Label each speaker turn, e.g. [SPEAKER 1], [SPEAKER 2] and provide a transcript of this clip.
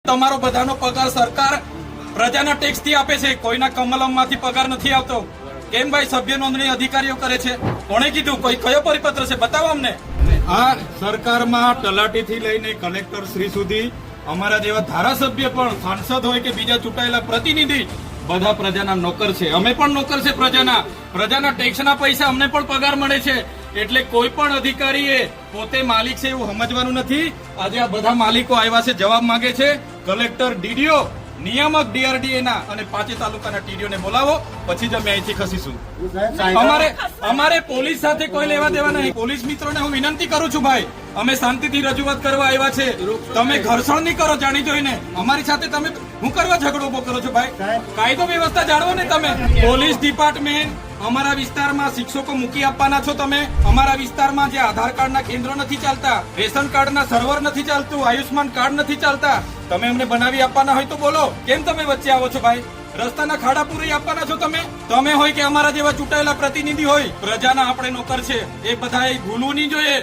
[SPEAKER 1] તમારો બધાનો પગાર સરકાર પ્રજાના ટેક્સ થી આપે છે, કોઈના કમલમમાંથી પગાર નથી આવતો. કેમ ભાઈ સભ્ય નોંધણી અધિકારીઓ કરે છે? કોણે કીધું? કોઈ કયો પરિપત્ર છે? બતાવો અમને. આ સરકારમાં તલાટીથી લઈને કલેક્ટર શ્રી સુધી અમારા જેવા ધારાસભ્ય પણ, સાંસદ હોય કે બીજા ચૂંટાયેલા પ્રતિનિધિ, બધા પ્રજાના નોકર છે. અમે પણ નોકર છે પ્રજાના ટેક્સના પૈસા અમને પણ પગાર મળે છે. એટલે કોઈ પણ અધિકારીએ પોતે માલિક છે એવું સમજવાનું નથી. આજે આ બધા માલિકો આવ્યા છે, જવાબ માંગે છે. કલેક્ટર, ડીડીઓ, નિયામક ડીઆરડીએ ના અને 5 તાલુકાના ટીડીઓ ને બોલાવો, પછી જ અમે અહીંથી ખસીશું. અમારે પોલીસ સાથે કોઈ લેવા દેવા નહીં. પોલીસ મિત્રોને હું વિનંતી કરું છું, ભાઈ અમે શાંતિથી રજૂઆત કરવા આવ્યા છે. તમે ઘર્ષણ નહીં કરો જાણી જોઈને. અમારી સાથે તમે હું કરવા ઝઘડો ઉભો કરો છો? ભાઈ કાયદો વ્યવસ્થા જાળવો ને તમે. પોલીસ ડિપાર્ટમેન્ટ અમારા વિસ્તારમાં શિક્ષકો મૂકી આપવાના છો તમે. અમારા વિસ્તારમાં જે આધાર કાર્ડના કેન્દ્રો નથી ચાલતા, રેશન કાર્ડના સર્વર નથી ચાલતું, આયુષ્માન કાર્ડ નથી ચાલતા, તમે અમને બનાવી આપવાના હોય તો બોલો. કેમ તમે વચ્ચે આવો છો ભાઈ? રસ્તાના ખાડા પૂરી આપવાના છો તમે હોય કે અમારા જેવા ચૂંટાયેલા પ્રતિનિધિ હોય. પ્રજાના આપણે નોકર છે, એ બધાએ ભૂલવું નહીં જોઈએ.